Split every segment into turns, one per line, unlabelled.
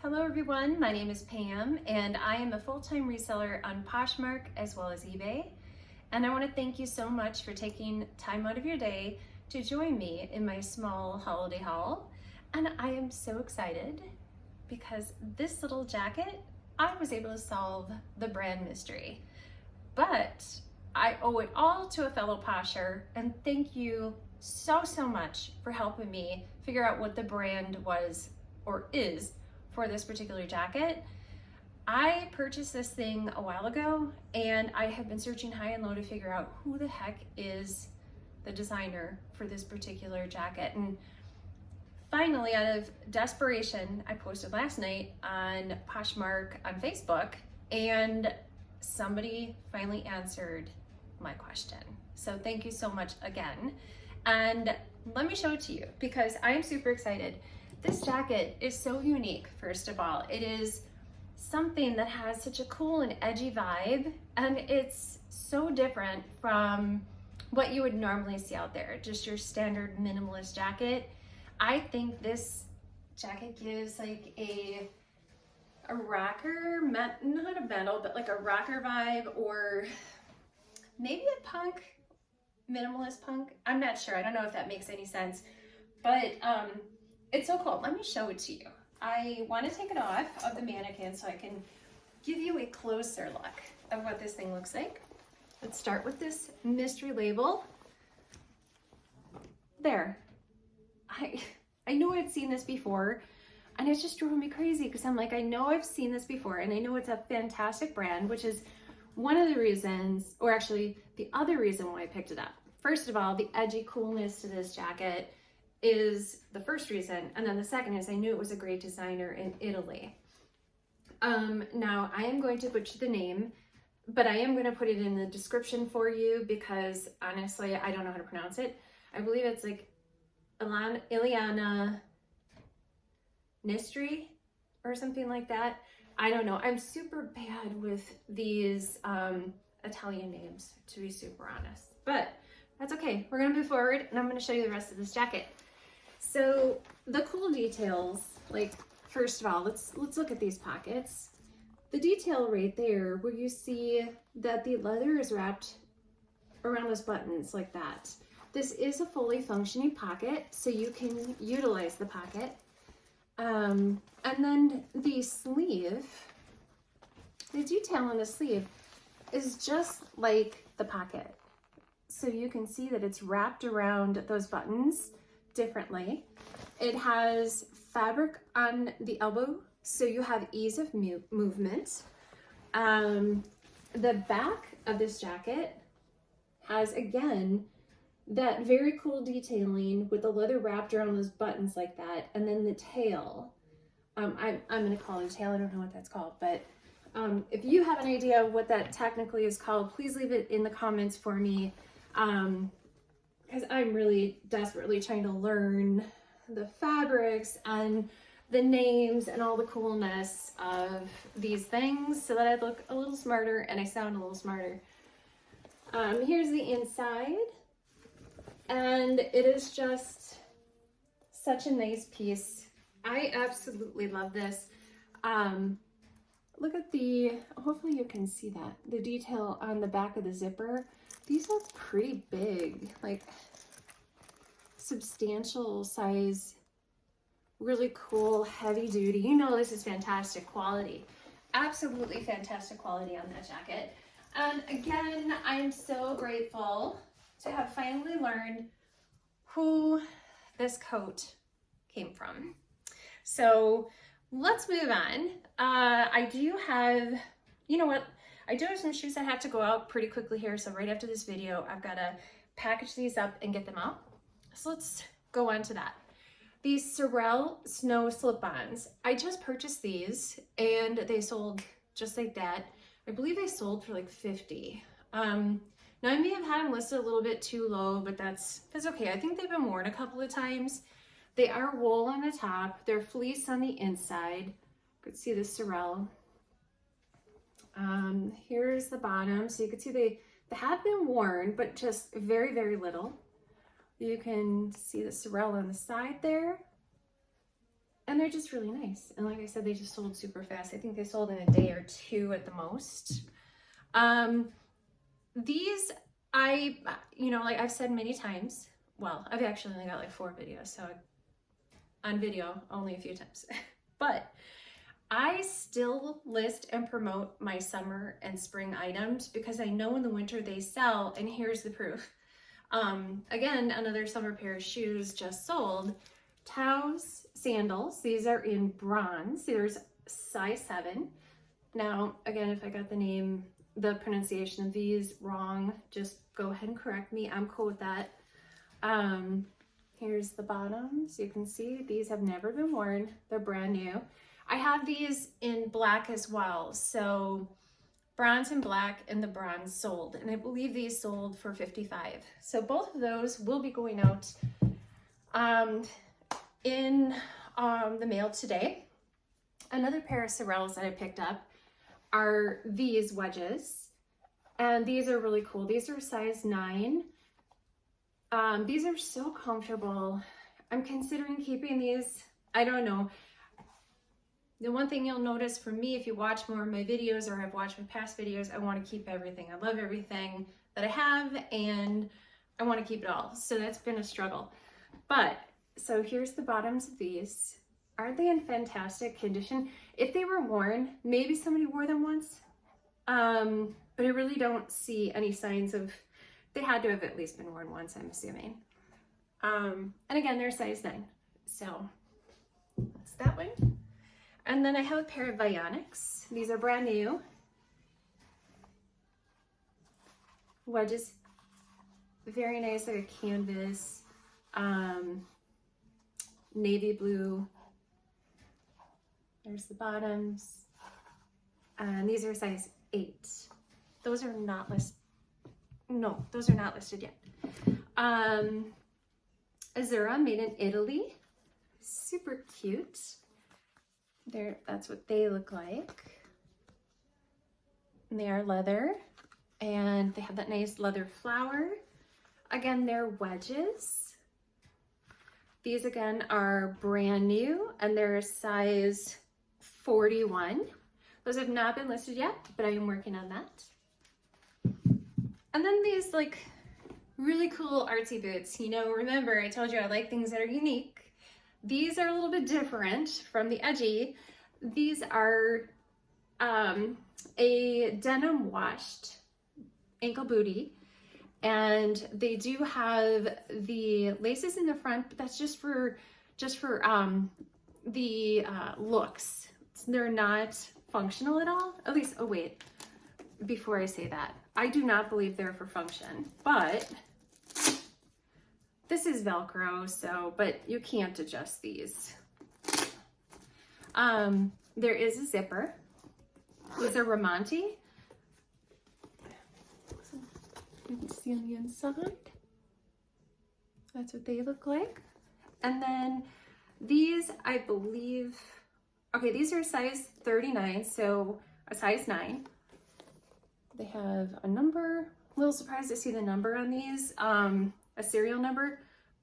Hello everyone, my name is Pam and I am a full-time reseller on Poshmark as well as eBay. And I want to thank you so much for taking time out of your day to join me in my small holiday haul. And I am so excited because this little jacket, I was able to solve the brand mystery. But I owe it all to a fellow Posher, and thank you so much for helping me figure out what the brand was or is for this particular jacket. I purchased this thing a while ago and I have been searching high and low to figure out who the heck is the designer for this particular jacket. And finally, out of desperation, I posted last night on Poshmark on Facebook and somebody finally answered my question. So thank you so much again. And let me show it to you because I am super excited. This jacket is so unique, first of all. It is something that has such a cool and edgy vibe, and it's so different from what you would normally see out there, just your standard minimalist jacket. I think this jacket gives like a rocker, not a metal, but like a rocker vibe, or maybe a punk, minimalist punk. I'm not sure. I don't know if that makes any sense, but it's so cool. Let me show it to you. I want to take it off of the mannequin so I can give you a closer look of what this thing looks like. Let's start with this mystery label. There. I know I'd seen this before, and it just drove me crazy because I'm like, I know I've seen this before, and I know it's a fantastic brand, which is one of the reasons, or actually the other reason why I picked it up. First of all, the edgy coolness to this jacket is the first reason, and then the second is I knew it was a great designer in Italy. Now I am going to butcher the name, but I am going to put it in the description for you because honestly I don't know how to pronounce it. I believe it's like Iliana Nistri or something like that. I don't know. I'm super bad with these Italian names, to be super honest, but that's okay. We're gonna move forward and I'm gonna show you the rest of this jacket. So the cool details, like first of all, let's look at these pockets. The detail right there where you see that the leather is wrapped around those buttons like that. This is a fully functioning pocket, so you can utilize the pocket. And then the sleeve, the detail on the sleeve is just like the pocket. So you can see that it's wrapped around those buttons differently. It has fabric on the elbow, so you have ease of movement. The back of this jacket has, again, that very cool detailing with the leather wrapped around those buttons like that, and then the tail. I'm gonna call it a tail, I don't know what that's called, but if you have an idea of what that technically is called, please leave it in the comments for me, because I'm really desperately trying to learn the fabrics and the names and all the coolness of these things so that I look a little smarter and I sound a little smarter. Here's the inside, and it is just such a nice piece. I absolutely love this. Look at hopefully you can see that, the detail on the back of the zipper. These look pretty big, like substantial size, really cool, heavy duty. You know this is fantastic quality. Absolutely fantastic quality on that jacket. And again, I'm so grateful to have finally learned who this coat came from. So let's move on. I do have, you know what? I do have some shoes that have to go out pretty quickly here. So right after this video, I've got to package these up and get them out. So let's go on to that. These Sorel Snow slip-ons. I just purchased these and they sold just like that. I believe they sold for like 50. Now I may have had them listed a little bit too low, but that's okay. I think they've been worn a couple of times. They are wool on the top. They're fleece on the inside. You could see the Sorel. Here's the bottom. So you can see they have been worn, but just very, very little. You can see the Sorel on the side there. And they're just really nice. And like I said, they just sold super fast. I think they sold in a day or two at the most. These, like I've said many times, well, I've actually only got like 4 videos, so on video only a few times. But I still list and promote my summer and spring items because I know in the winter they sell, and here's the proof. Again, another summer pair of shoes just sold. Taos sandals. These are in bronze. There's size 7. Now, again, if I got the pronunciation of these wrong, just go ahead and correct me. I'm cool with that. Here's the bottoms. You can see these have never been worn. They're brand new. I have these in black as well. So bronze and black, and the bronze sold. And I believe these sold for $55. So both of those will be going out in the mail today. Another pair of Sorels that I picked up are these wedges. And these are really cool. These are size 9. These are so comfortable. I'm considering keeping these. I don't know. The one thing you'll notice from me, if you watch more of my videos or have watched my past videos, I want to keep everything. I love everything that I have, and I want to keep it all. So that's been a struggle. But, so here's the bottoms of these. Aren't they in fantastic condition? If they were worn, maybe somebody wore them once. But I really don't see any signs of, they had to have at least been worn once, I'm assuming. And again, they're size 9. So that's that one. And then I have a pair of Vionics. These are brand new. Wedges, very nice, like a canvas, navy blue. There's the bottoms. And these are size 8. Those are not listed. No, those are not listed yet. Azura, made in Italy. Super cute. There, that's what they look like. And they are leather, and they have that nice leather flower. Again, they're wedges. These again are brand new, and they're a size 41. Those have not been listed yet, but I am working on that. And then these like really cool artsy boots. You know, remember I told you I like things that are unique. These are a little bit different from the edgy. These are a denim washed ankle bootie, and they do have the laces in the front, but that's just for the looks. They're not functional at all. At least, oh wait, before I say that, I do not believe they're for function, but this is Velcro, so, but you can't adjust these. There is a zipper. These are Ramonti. You can see on the inside. That's what they look like. And then these, I believe, okay, these are size 39, so a size 9. They have a number. A little surprised to see the number on these. A serial number,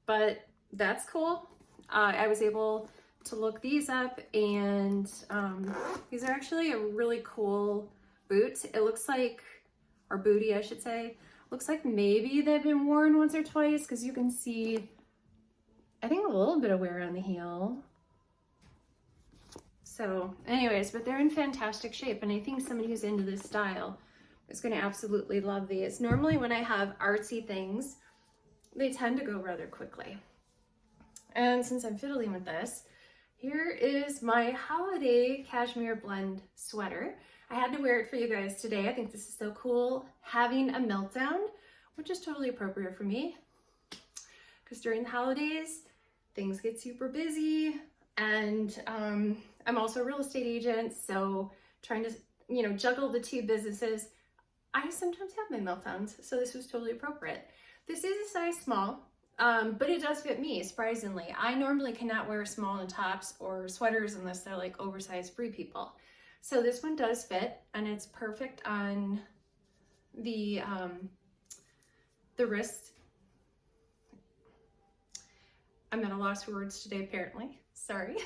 but that's cool. I was able to look these up, and these are actually a really cool boot. It looks like, or booty I should say, looks like maybe they've been worn once or twice, because you can see, I think, a little bit of wear on the heel. So anyways, but they're in fantastic shape, and I think somebody who's into this style is going to absolutely love these. Normally when I have artsy things, they tend to go rather quickly. And since I'm fiddling with this, here is my holiday cashmere blend sweater. I had to wear it for you guys today. I think this is so cool. Having a meltdown, which is totally appropriate for me, because during the holidays, things get super busy, and I'm also a real estate agent, so trying to, you know, juggle the 2 businesses, I sometimes have my meltdowns, so this was totally appropriate. This is a size small, but it does fit me, surprisingly. I normally cannot wear small in tops or sweaters unless they're like oversized free people. So this one does fit, and it's perfect on the wrist. I'm at a loss for words today, apparently. Sorry.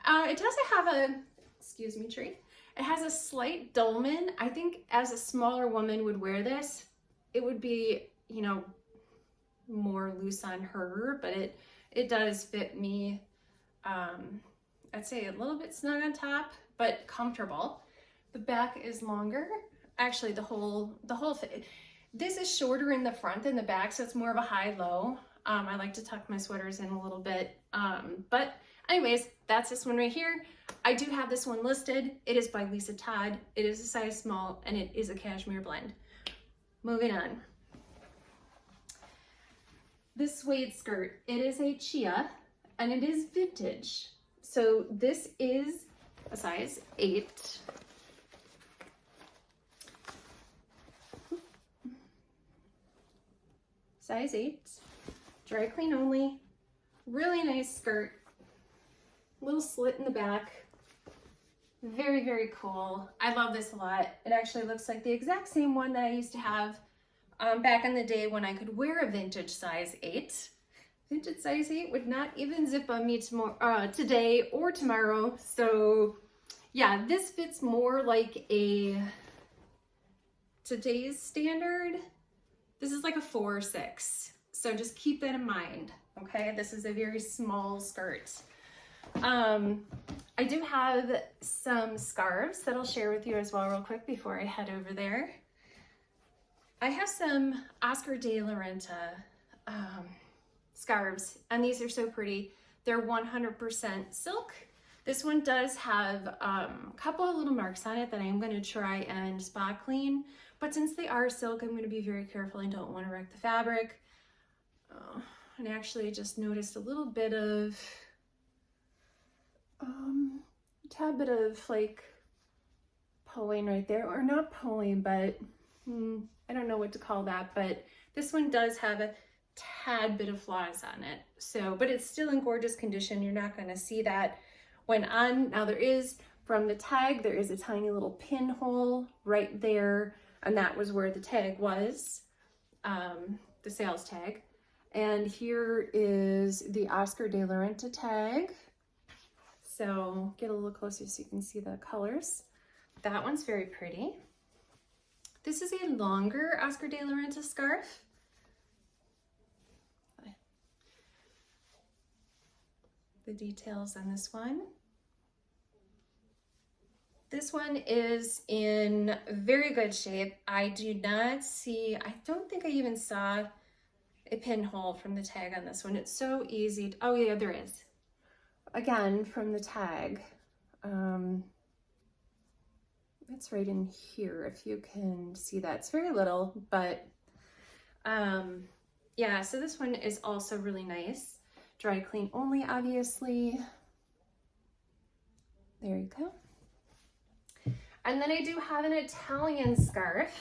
It doesn't have a, excuse me, tree. It has a slight dolman. I think as a smaller woman would wear this, it would be, you know, more loose on her, but it does fit me. I'd say a little bit snug on top, but comfortable. The back is longer. Actually, the whole fit. This is shorter in the front than the back, so it's more of a high-low. I like to tuck my sweaters in a little bit. But anyways, that's this one right here. I do have this one listed. It is by Lisa Todd. It is a size small, and it is a cashmere blend. Moving on. This suede skirt, it is a chia, and it is vintage. So this is a size 8. Size 8, dry clean only, really nice skirt, little slit in the back, very, very cool. I love this a lot. It actually looks like the exact same one that I used to have back in the day when I could wear a vintage size 8. Vintage size 8 would not even zip on me today or tomorrow. So yeah, this fits more like a today's standard. This is like a 4 or 6. So just keep that in mind, okay? This is a very small skirt. I do have some scarves that I'll share with you as well real quick before I head over there. I have some Oscar de la Renta scarves, and these are so pretty. They're 100% silk. This one does have a couple of little marks on it that I am going to try and spot clean, but since they are silk, I'm going to be very careful. I don't want to wreck the fabric. And actually I just noticed a little bit of a tad bit of like pulling right there, or not pulling, but I don't know what to call that, but this one does have a tad bit of flaws on it. So, but it's still in gorgeous condition. You're not going to see that when on. Now there is, from the tag, there is a tiny little pinhole right there, and that was where the tag was, the sales tag. And here is the Oscar de la Renta tag. So get a little closer so you can see the colors. That one's very pretty. This is a longer Oscar de la Renta scarf. The details on this one. This one is in very good shape. I do not see, I don't think I even saw a pinhole from the tag on this one. It's so easy. Oh yeah, there is. Again, from the tag. It's right in here, if you can see that. It's very little, but yeah, so this one is also really nice. Dry clean only, obviously. There you go. And then I do have an Italian scarf,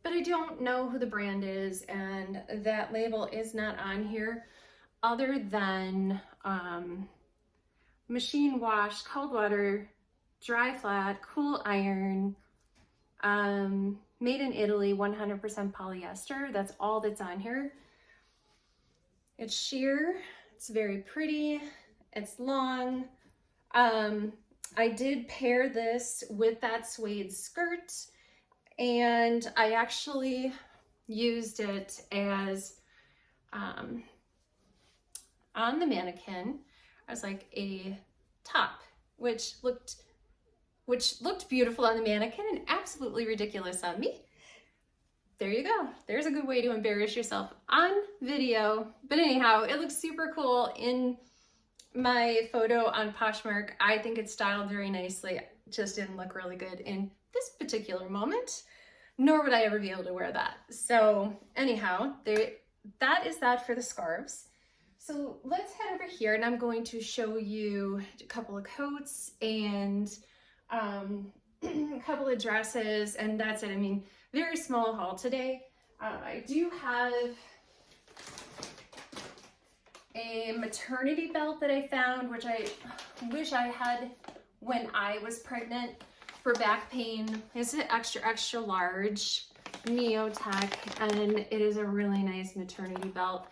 but I don't know who the brand is, and that label is not on here, other than machine wash, cold water, dry flat, cool iron, made in Italy, 100% polyester. That's all that's on here. It's sheer, it's very pretty, it's long. I did pair this with that suede skirt, and I actually used it as on the mannequin as like a top, which looked beautiful on the mannequin and absolutely ridiculous on me. There you go. There's a good way to embarrass yourself on video. But anyhow, it looks super cool in my photo on Poshmark. I think it's styled very nicely. It just didn't look really good in this particular moment, nor would I ever be able to wear that. So anyhow, that is that for the scarves. So let's head over here, and I'm going to show you a couple of coats and a couple of dresses, and that's it. I mean, very small haul today. I do have a maternity belt that I found, which I wish I had when I was pregnant for back pain. It's an extra large Neotech, and it is a really nice maternity belt.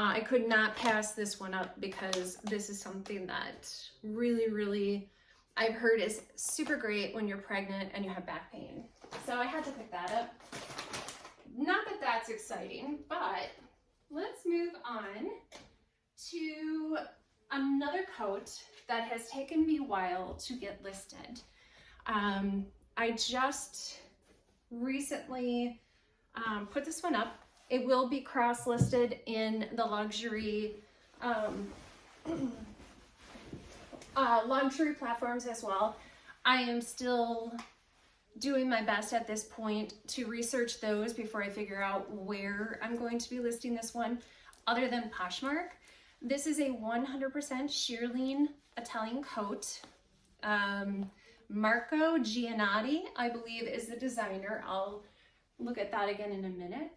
I could not pass this one up because this is something that really, I've heard is super great when you're pregnant and you have back pain. So I had to pick that up. Not that that's exciting, but let's move on to another coat that has taken me a while to get listed. I just recently put this one up. It will be cross-listed in the luxury luxury platforms as well. I am still doing my best at this point to research those before I figure out where I'm going to be listing this one, other than Poshmark. This is a 100% shearling Italian coat. Marco Giannotti, I believe, is the designer. I'll look at that again in a minute.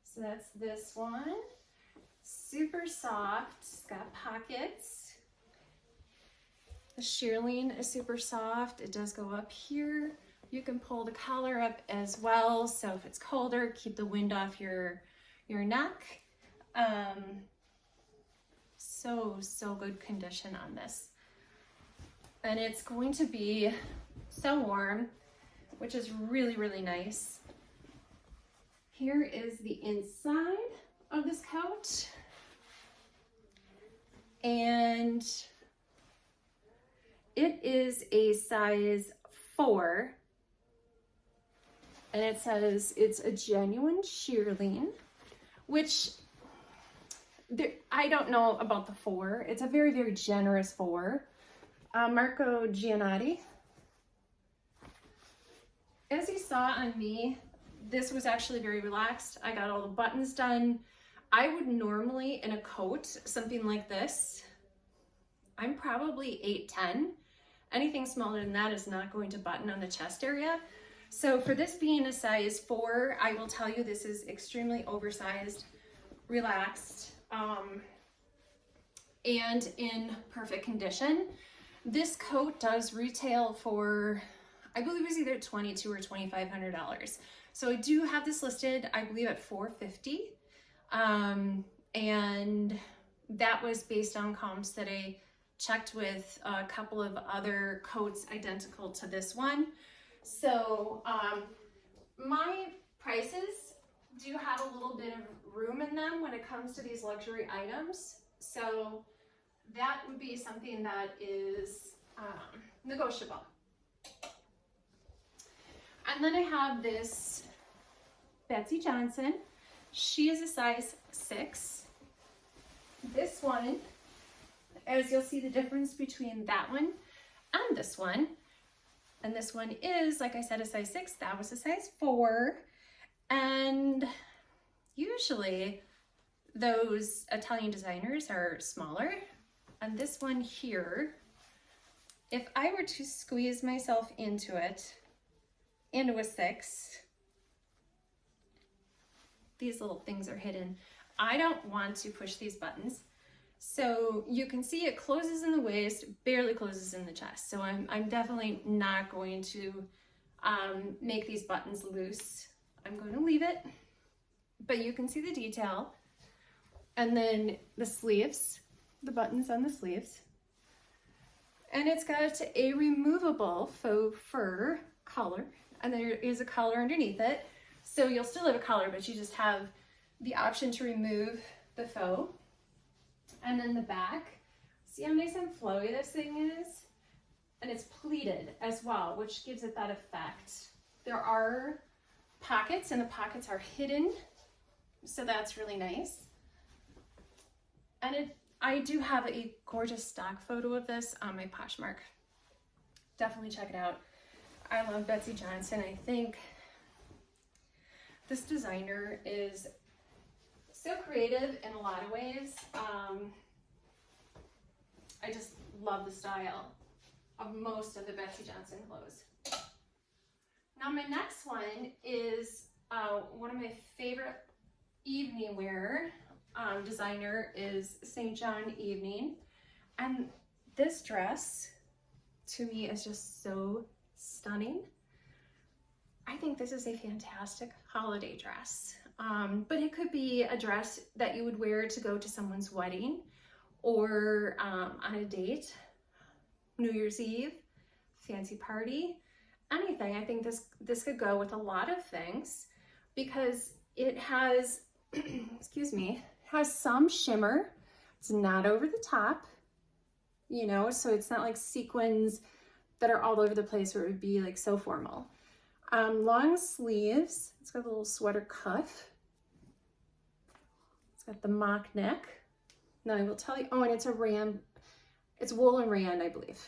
So that's this one. Super soft, it's got pockets. The shearling is super soft. It does go up here. You can pull the collar up as well, so if it's colder, keep the wind off your neck. So good condition on this. And it's going to be so warm, which is really nice. Here is the inside of this coat. And it is a size 4. And it says it's a genuine shearling, which I don't know about the 4. It's a very generous 4. Marco Giannotti. As you saw on me, this was actually very relaxed. I got all the buttons done. I would normally, in a coat, something like this, I'm probably 8'10". Anything smaller than that is not going to button on the chest area. So for this being a size 4, I will tell you this is extremely oversized, relaxed, and in perfect condition. This coat does retail for, I believe it was either $2,200 or $2,500. So I do have this listed, I believe, at $450. And that was based on comps that I checked with a couple of other coats identical to this one. So my prices do have a little bit of room in them when it comes to these luxury items. So that would be something that is negotiable. And then I have this Betsy Johnson. She is a size 6. This one, as you'll see the difference between that one and this one. And this one is, like I said, a size 6. That was a size 4. And usually those Italian designers are smaller. And this one here, if I were to squeeze myself into it, into a 6, these little things are hidden. I don't want to push these buttons. So you can see it closes in the waist, barely closes in the chest. So I'm definitely not going to make these buttons loose. I'm going to leave it, but you can see the detail. And then the sleeves, the buttons on the sleeves. And it's got a removable faux fur collar, and there is a collar underneath it. So you'll still have a collar, but you just have the option to remove the faux. And then the back, see how nice and flowy this thing is? And it's pleated as well, which gives it that effect. There are pockets, and the pockets are hidden, so that's really nice. And I do have a gorgeous stock photo of this on my Poshmark. Definitely check it out. I love Betsy Johnson. I think this designer is so creative in a lot of ways. I just love the style of most of the Betsy Johnson clothes. Now my next one is one of my favorite evening wear designer is St. John Evening. And this dress to me is just so stunning. I think this is a fantastic holiday dress. But it could be a dress that you would wear to go to someone's wedding or on a date, New Year's Eve, fancy party, anything. I think this could go with a lot of things because it has, excuse me, has some shimmer. It's not over the top, you know, so it's not like sequins that are all over the place where it would be like so formal. Long sleeves. It's got a little sweater cuff. It's got the mock neck. Now I will tell you, oh, and it's a rand, it's wool and rand, I believe.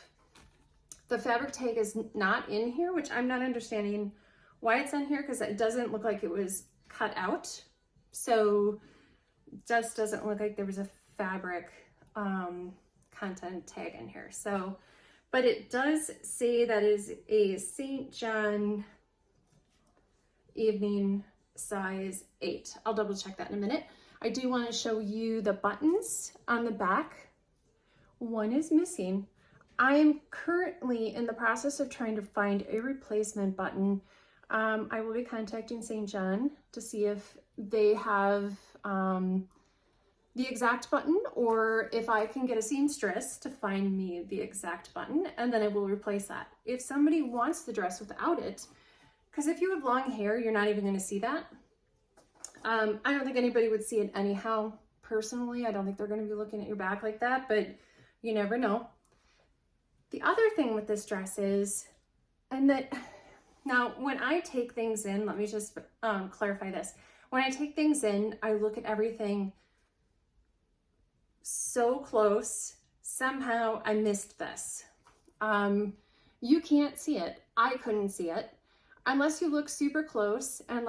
The fabric tag is not in here, which I'm not understanding why it's on here because it doesn't look like it was cut out. So it just doesn't look like there was a fabric content tag in here. So, but it does say that is a St. John evening size 8. I'll double check that in a minute. I do want to show you the buttons on the back. One is missing. I am currently in the process of trying to find a replacement button. I will be contacting St. John to see if they have the exact button or if I can get a seamstress to find me the exact button, and then I will replace that. If somebody wants the dress without it, because if you have long hair, you're not even going to see that. I don't think anybody would see it anyhow. Personally, I don't think they're going to be looking at your back like that, but you never know. The other thing with this dress is, and that now when I take things in, let me just clarify this. When I take things in, I look at everything so close. Somehow I missed this. You can't see it. I couldn't see it unless you look super close and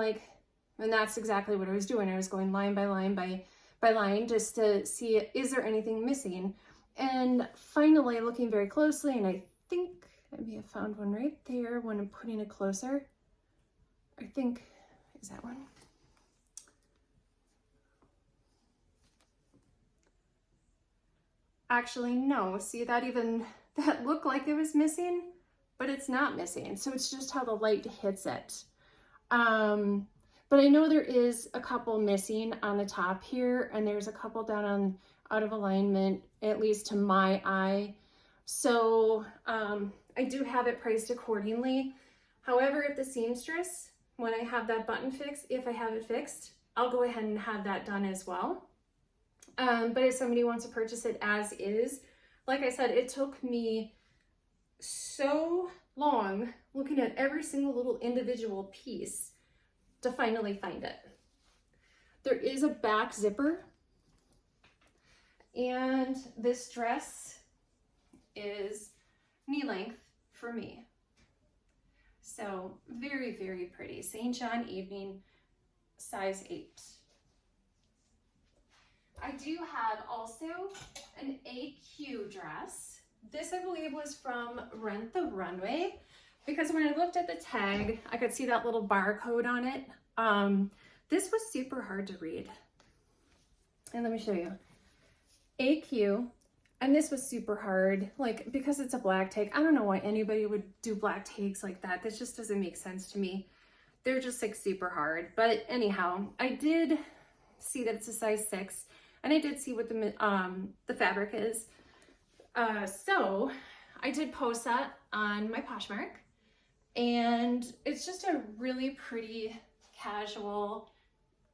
that's exactly what I was doing. I was going line by line by line just to see, is there anything missing? And finally looking very closely, and I think I may have found one right there when I'm putting it closer. I think, is that one? Actually, no. See, that looked like it was missing, but it's not missing. So it's just how the light hits it. But I know there is a couple missing on the top here, and there's a couple down on out of alignment, at least to my eye. So I do have it priced accordingly. However, if the seamstress, when I have that button fixed, if I have it fixed, I'll go ahead and have that done as well. But if somebody wants to purchase it as is, like I said, it took me so long looking at every single little individual piece to finally find it. There is a back zipper, and this dress is knee length for me. So very, very pretty. St. John evening, size 8. I do have also an AQ dress. This, I believe, was from Rent the Runway, because when I looked at the tag, I could see that little barcode on it. This was super hard to read. And let me show you. AQ, and this was super hard, like, because it's a black tag. I don't know why anybody would do black tags like that. This just doesn't make sense to me. They're just like super hard. But anyhow, I did see that it's a size 6. And I did see what the fabric is. So I did post that on my Poshmark, and it's just a really pretty casual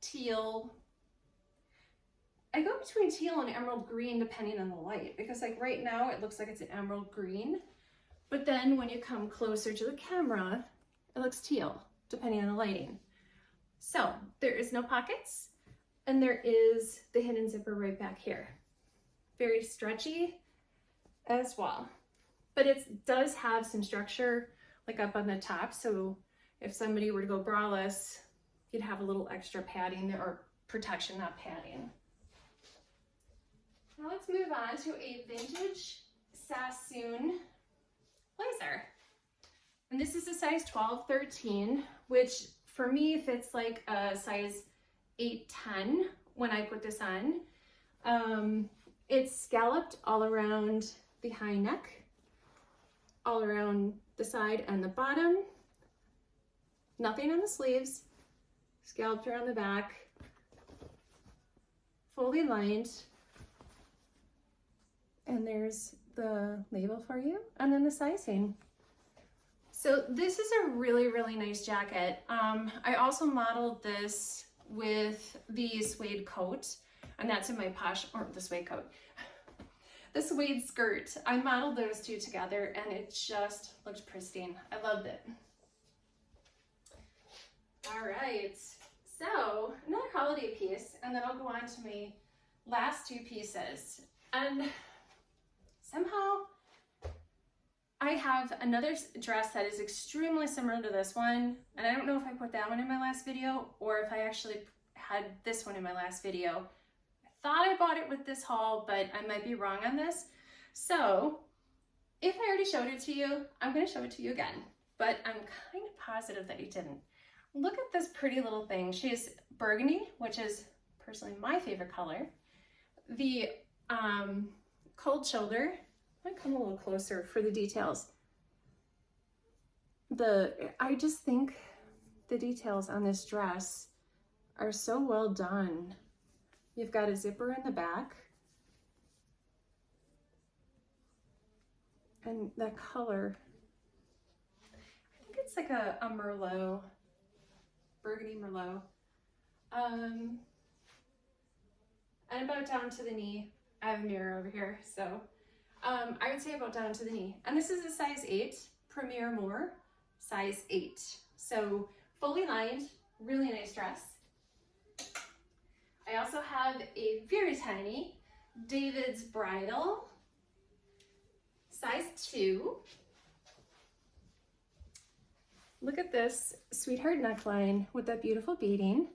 teal. I go between teal and emerald green depending on the light, because like right now it looks like it's an emerald green, but then when you come closer to the camera, it looks teal depending on the lighting. So there is no pockets. And there is the hidden zipper right back here. Very stretchy as well. But it does have some structure like up on the top. So if somebody were to go braless, you'd have a little extra padding there, or protection, not padding. Now let's move on to a vintage Sassoon blazer. And this is a size 12-13, which for me fits like a size 8-10 when I put this on. It's scalloped all around the high neck, all around the side and the bottom. Nothing on the sleeves. scalloped around the back, fully lined. And there's the label for you, and then the sizing. So this is a really, really nice jacket. I also modeled this with the suede coat, and that's in my the suede coat. The suede skirt. I modeled those two together and it just looked pristine. I loved it. All right, so another holiday piece, and then I'll go on to my last two pieces. And somehow I have another dress that is extremely similar to this one, and I don't know if I put that one in my last video or if I actually had this one in my last video. I thought I bought it with this haul, but I might be wrong on this. So if I already showed it to you, I'm going to show it to you again, but I'm kind of positive that you didn't. Look at this pretty little thing. She's burgundy, which is personally my favorite color. The cold shoulder. I might come a little closer for the details. I just think the details on this dress are so well done. You've got a zipper in the back. And that color, I think it's like a Merlot, burgundy Merlot. And about down to the knee. I have a mirror over here, so I would say about down to the knee. And this is a size 8, Premier More, size 8. So fully lined, really nice dress. I also have a very tiny David's Bridal, size 2. Look at this sweetheart neckline with that beautiful beading.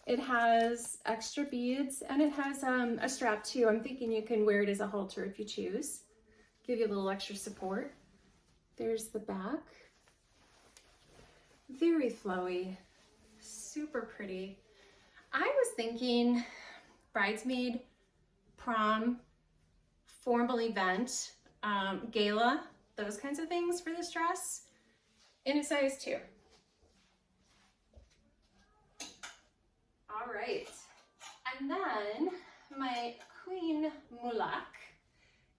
It has extra beads and it has a strap too. I'm thinking you can wear it as a halter if you choose. Give you a little extra support. There's the back. Very flowy, super pretty. I was thinking bridesmaid, prom, formal event, gala, those kinds of things for this dress in a size 2. All right, and then my Queen Mulak,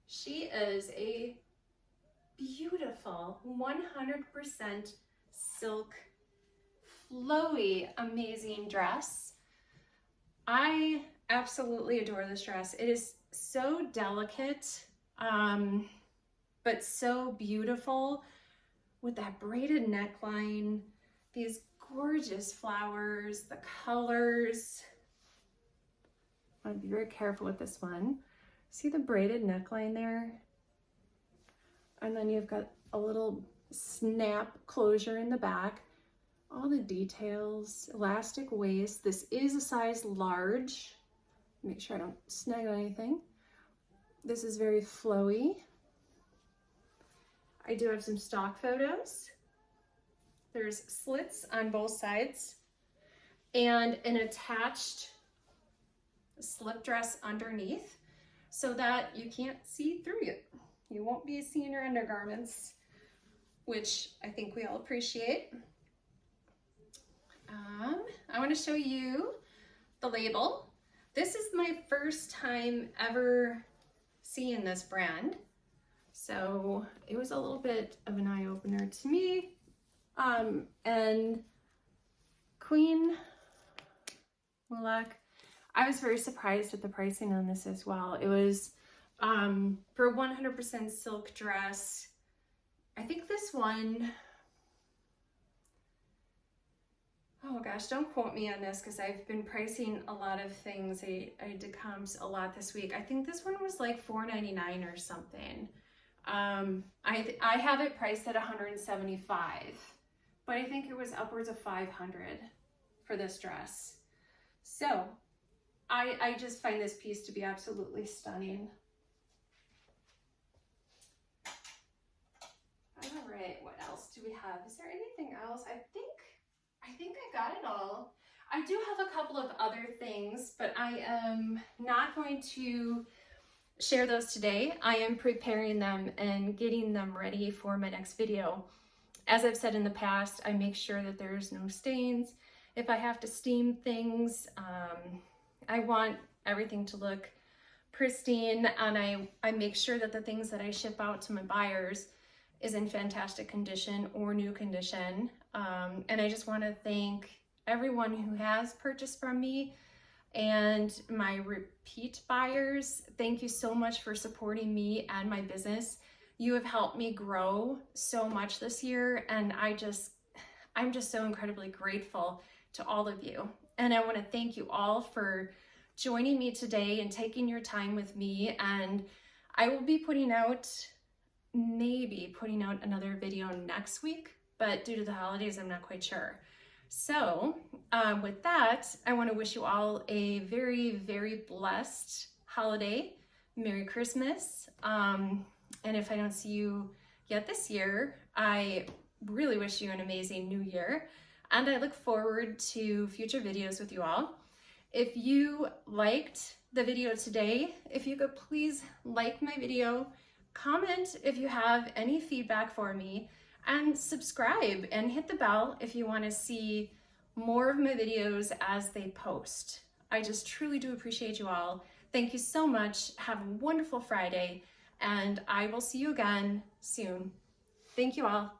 she is a beautiful 100% silk, flowy, amazing dress. I absolutely adore this dress. It is so delicate, but so beautiful with that braided neckline, these gorgeous flowers, the colors. I want to be very careful with this one. See the braided neckline there? And then you've got a little snap closure in the back. All the details, elastic waist. This is a size large. Make sure I don't snag on anything. This is very flowy. I do have some stock photos. There's slits on both sides and an attached slip dress underneath so that you can't see through it. You won't be seeing your undergarments, which I think we all appreciate. I want to show you the label. This is my first time ever seeing this brand, so it was a little bit of an eye-opener to me. And Queen Mulak, I was very surprised at the pricing on this as well. It was for 100% silk dress. I think this one, oh gosh, don't quote me on this because I've been pricing a lot of things. I did comps a lot this week. I think this one was like $4.99 or something. I have it priced at $175, but I think it was upwards of $500 for this dress. So I just find this piece to be absolutely stunning. All right, what else do we have? Is there anything else? I think I got it all. I do have a couple of other things, but I am not going to share those today. I am preparing them and getting them ready for my next video. As I've said in the past, I make sure that there's no stains if I have to steam things, I want everything to look pristine, and I make sure that the things that I ship out to my buyers is in fantastic condition or new condition. And I just want to thank everyone who has purchased from me and my repeat buyers. Thank you so much for supporting me and my business. You have helped me grow so much this year, and I'm just so incredibly grateful to all of you. And I want to thank you all for joining me today and taking your time with me. And I will be maybe putting out another video next week, but due to the holidays, I'm not quite sure. So with that, I want to wish you all a very, very blessed holiday. Merry Christmas. And if I don't see you yet this year, I really wish you an amazing new year. And I look forward to future videos with you all. If you liked the video today, if you could please like my video, comment if you have any feedback for me, and subscribe and hit the bell if you want to see more of my videos as they post. I just truly do appreciate you all. Thank you so much. Have a wonderful Friday, and I will see you again soon. Thank you all.